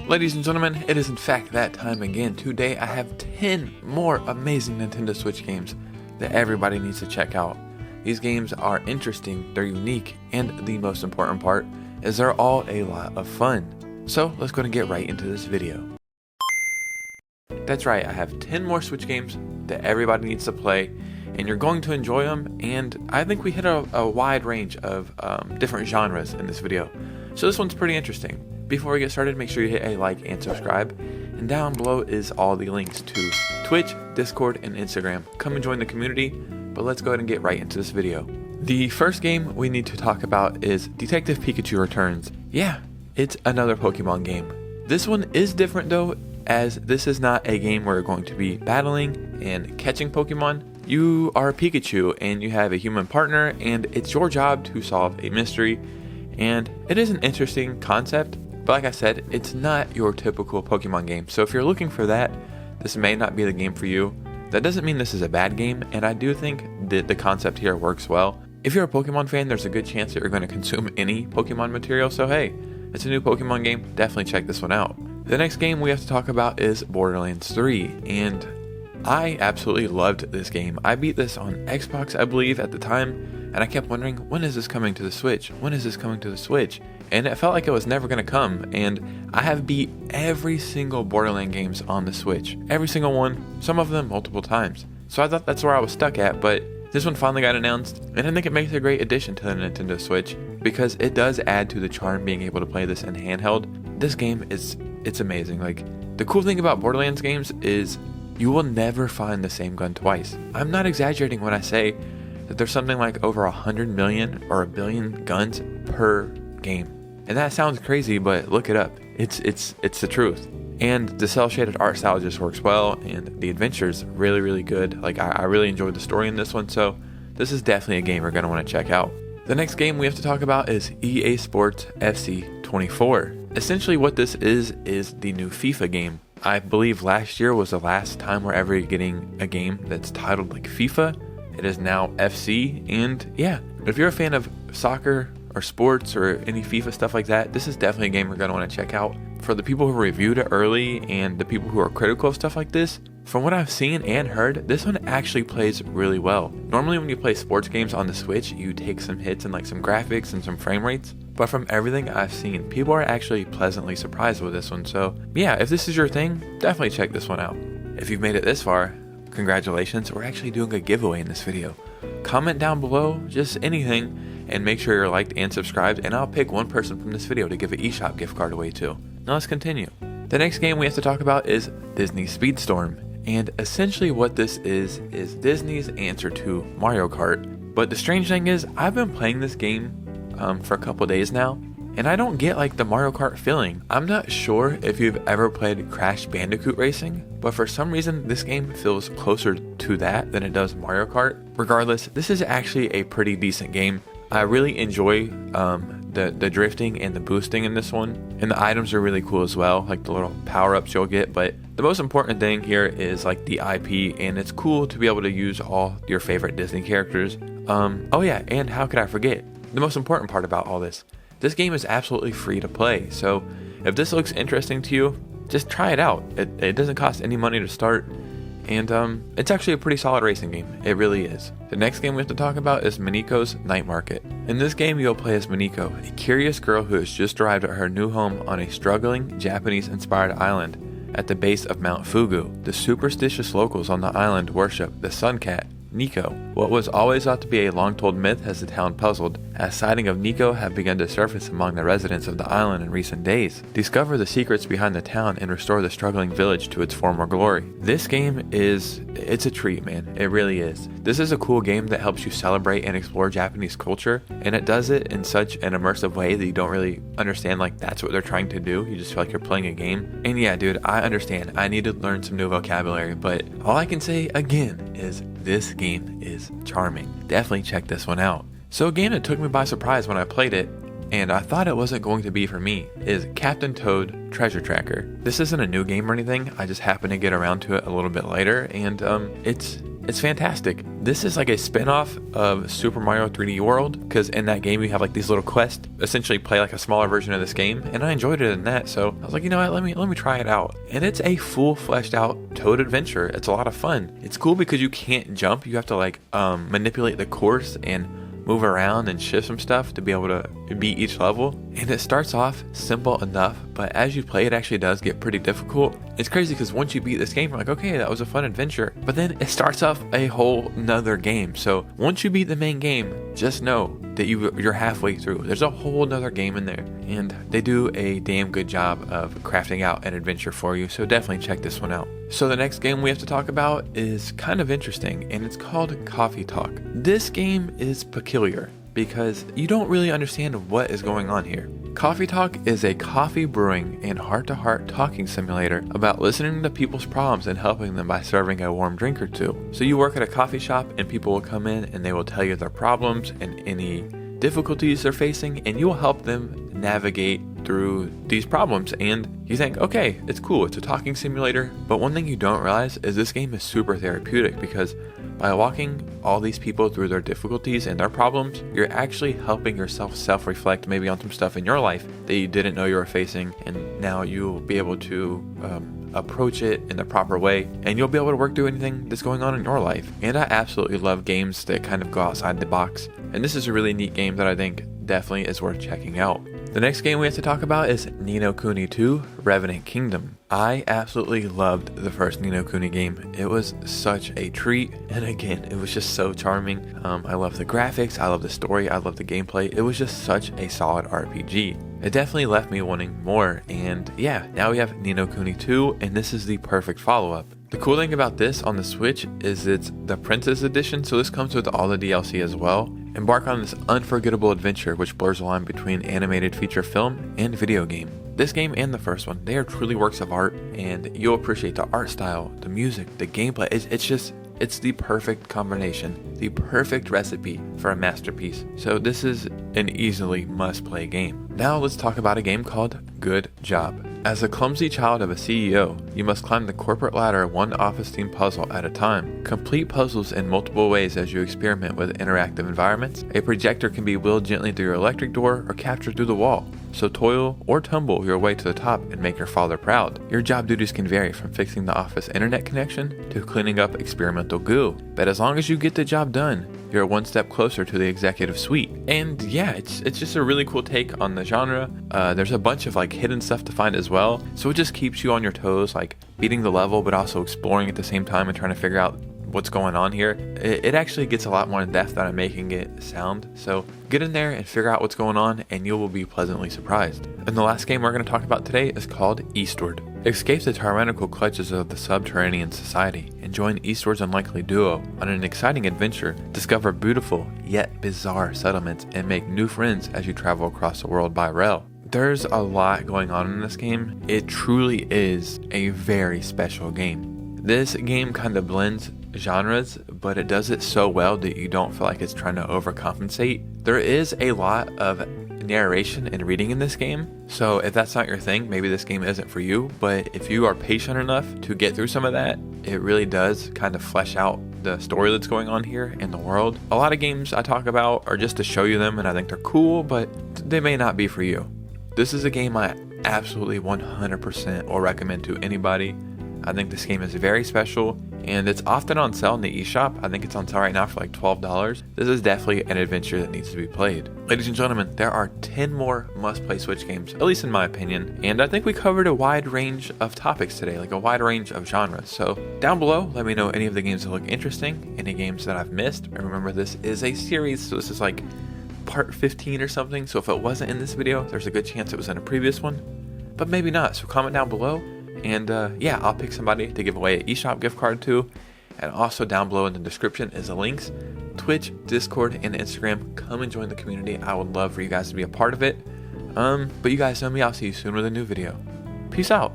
Ladies and gentlemen, it is in fact that time again. Today I have 10 more amazing Nintendo Switch games that everybody needs to check out. These games are interesting, they're unique, and the most important part is they're all a lot of fun. So let's go and get right into this video. That's right, I have 10 more Switch games that everybody needs to play, and you're going to enjoy them, and I think we hit a wide range of different genres in this video. So this one's pretty interesting. Before we get started, make sure you hit a like and subscribe, and down below is all the links to Twitch, Discord, and Instagram. Come and join the community, but let's go ahead and get right into this video. The first game we need to talk about is Detective Pikachu Returns. Yeah, it's another Pokemon game. This one is different though, as this is not a game where you're going to be battling and catching Pokemon. You are Pikachu and you have a human partner, and it's your job to solve a mystery, and it is an interesting concept. But like I said, it's not your typical Pokemon game. So if you're looking for that, this may not be the game for you. That doesn't mean this is a bad game, and I do think that the concept here works well. If you're a Pokemon fan, there's a good chance that you're going to consume any Pokemon material. So hey, it's a new Pokemon game. Definitely check this one out. The next game we have to talk about is Borderlands 3. And I absolutely loved this game. I beat this on Xbox, I believe, at the time. And I kept wondering, when is this coming to the Switch? When is this coming to the Switch? And it felt like it was never going to come, and I have beat every single Borderlands games on the Switch. Every single one, some of them multiple times. So I thought that's where I was stuck at, but this one finally got announced, and I think it makes a great addition to the Nintendo Switch, because it does add to the charm being able to play this in handheld. This game it's amazing. Like, the cool thing about Borderlands games is you will never find the same gun twice. I'm not exaggerating when I say that there's something like over 100 million or a billion guns per game. And that sounds crazy, but look it up. It's the truth. And the cel shaded art style just works well, and the adventure's really good. Like, I really enjoyed the story in this one, so this is definitely a game you're gonna want to check out. The next game we have to talk about is EA Sports FC 24. Essentially what this is the new FIFA game. I believe last year was the last time we're ever getting a game that's titled like FIFA. It is now FC, and yeah, if you're a fan of soccer or sports or any FIFA stuff like that, this is definitely a game we're going to want to check out. For the people who reviewed it early and the people who are critical of stuff like this, from what I've seen and heard, this one actually plays really well. Normally when you play sports games on the Switch, you take some hits in like some graphics and some frame rates, but from everything I've seen, people are actually pleasantly surprised with this one. So yeah, if this is your thing, definitely check this one out. If you've made it this far, congratulations, we're actually doing a giveaway in this video. Comment down below, just anything, and make sure you're liked and subscribed, and I'll pick one person from this video to give an eShop gift card away to. Now let's continue. The next game we have to talk about is Disney Speedstorm, and essentially what this is Disney's answer to Mario Kart. But the strange thing is, I've been playing this game for a couple days now, and I don't get like the Mario Kart feeling. I'm not sure if you've ever played Crash Bandicoot Racing, but for some reason this game feels closer to that than it does Mario Kart. Regardless, this is actually a pretty decent game. I really enjoy the drifting and the boosting in this one, and the items are really cool as well, like the little power-ups you'll get. But the most important thing here is like the IP, and it's cool to be able to use all your favorite Disney characters. Oh yeah, and how could I forget the most important part about all this? This game is absolutely free to play, so if this looks interesting to you, just try it out. It doesn't cost any money to start, and it's actually a pretty solid racing game. It really is. The next game we have to talk about is Mineko's Night Market. In this game, you'll play as Mineko, a curious girl who has just arrived at her new home on a struggling Japanese-inspired island at the base of Mount Fugu. The superstitious locals on the island worship the sun cat, Nico. What was always thought to be a long-told myth has the town puzzled, as sightings of Nico have begun to surface among the residents of the island in recent days. Discover the secrets behind the town and restore the struggling village to its former glory. This game it's a treat, man. It really is. This is a cool game that helps you celebrate and explore Japanese culture, and it does it in such an immersive way that you don't really understand like that's what they're trying to do. You just feel like you're playing a game. And yeah, dude, I understand. I need to learn some new vocabulary, but all I can say again is this game is charming. Definitely check this one out. So a game that took me by surprise when I played it, and I thought it wasn't going to be for me, is Captain Toad Treasure Tracker. This isn't a new game or anything, I just happened to get around to it a little bit later, and it's It's fantastic. This is like a spin-off of Super Mario 3D World, because in that game you have like these little quests, essentially play like a smaller version of this game, and I enjoyed it in that, so I was like, you know what, let me try it out. And it's a full fleshed out Toad adventure. It's a lot of fun. It's cool because you can't jump. You have to like manipulate the course and move around and shift some stuff to be able to beat each level. And it starts off simple enough, but as you play, it actually does get pretty difficult. It's crazy because once you beat this game, you're like, okay, that was a fun adventure. But then it starts off a whole nother game. So once you beat the main game, just know that you're halfway through. There's a whole nother game in there, and they do a damn good job of crafting out an adventure for you. So definitely check this one out. So the next game we have to talk about is kind of interesting, and it's called Coffee Talk. This game is peculiar because you don't really understand what is going on here. Coffee Talk is a coffee brewing and heart-to-heart talking simulator about listening to people's problems and helping them by serving a warm drink or two. So you work at a coffee shop and people will come in and they will tell you their problems and any difficulties they're facing, and you will help them navigate through these problems. And you think, okay, it's cool, it's a talking simulator, but one thing you don't realize is this game is super therapeutic, because by walking all these people through their difficulties and their problems, you're actually helping yourself self-reflect maybe on some stuff in your life that you didn't know you were facing, and now you'll be able to approach it in the proper way, and you'll be able to work through anything that's going on in your life. And I absolutely love games that kind of go outside the box, and this is a really neat game that I think definitely is worth checking out. The next game we have to talk about is Ni no Kuni 2 Revenant Kingdom. I absolutely loved the first Ni no Kuni game. It was such a treat, and again, it was just so charming. I love the graphics, I love the story, I love the gameplay. It was just such a solid RPG. It definitely left me wanting more, and yeah, now we have Ni no Kuni 2, and this is the perfect follow-up. The cool thing about this on the Switch is it's the Princess Edition, so this comes with all the DLC as well. Embark on this unforgettable adventure which blurs the line between animated feature film and video game. This game and the first one, they are truly works of art, and you'll appreciate the art style, the music, the gameplay. It's the perfect combination, the perfect recipe for a masterpiece. So this is an easily must-play game. Now let's talk about a game called Good Job. As a clumsy child of a CEO, you must climb the corporate ladder one office team puzzle at a time. Complete puzzles in multiple ways as you experiment with interactive environments. A projector can be wheeled gently through your electric door or captured through the wall. So toil or tumble your way to the top and make your father proud. Your job duties can vary from fixing the office internet connection to cleaning up experimental goo. But as long as you get the job done, you're one step closer to the executive suite. And yeah, it's just a really cool take on the genre. There's a bunch of like hidden stuff to find as well. So it just keeps you on your toes, like beating the level, but also exploring at the same time and trying to figure out what's going on here. It actually gets a lot more in depth than I'm making it sound. So get in there and figure out what's going on, and you will be pleasantly surprised. And the last game we're going to talk about today is called Eastward. Escape the tyrannical clutches of the subterranean society and join Eastward's unlikely duo on an exciting adventure. Discover beautiful yet bizarre settlements and make new friends as you travel across the world by rail. There's a lot going on in this game. It truly is a very special game. This game kind of blends genres, but it does it so well that you don't feel like it's trying to overcompensate. There is a lot of narration and reading in this game, so if that's not your thing, maybe this game isn't for you. But if you are patient enough to get through some of that, it really does kind of flesh out the story that's going on here in the world. A lot of games I talk about are just to show you them, and I think they're cool, but they may not be for you. This is a game I absolutely 100% will recommend to anybody. I think this game is very special, and it's often on sale in the eShop. I think it's on sale right now for like $12. This is definitely an adventure that needs to be played. Ladies and gentlemen, there are 10 more must-play Switch games, at least in my opinion, and I think we covered a wide range of topics today, like a wide range of genres. So down below, let me know any of the games that look interesting, any games that I've missed. And remember, this is a series, so this is like part 15 or something, so if it wasn't in this video, there's a good chance it was in a previous one, but maybe not. So comment down below, and yeah, I'll pick somebody to give away an eShop gift card to. And also down below in the description is the links: Twitch, Discord, and Instagram. Come and join the community. I would love for you guys to be a part of it. But you guys know me. I'll see you soon with a new video. Peace out.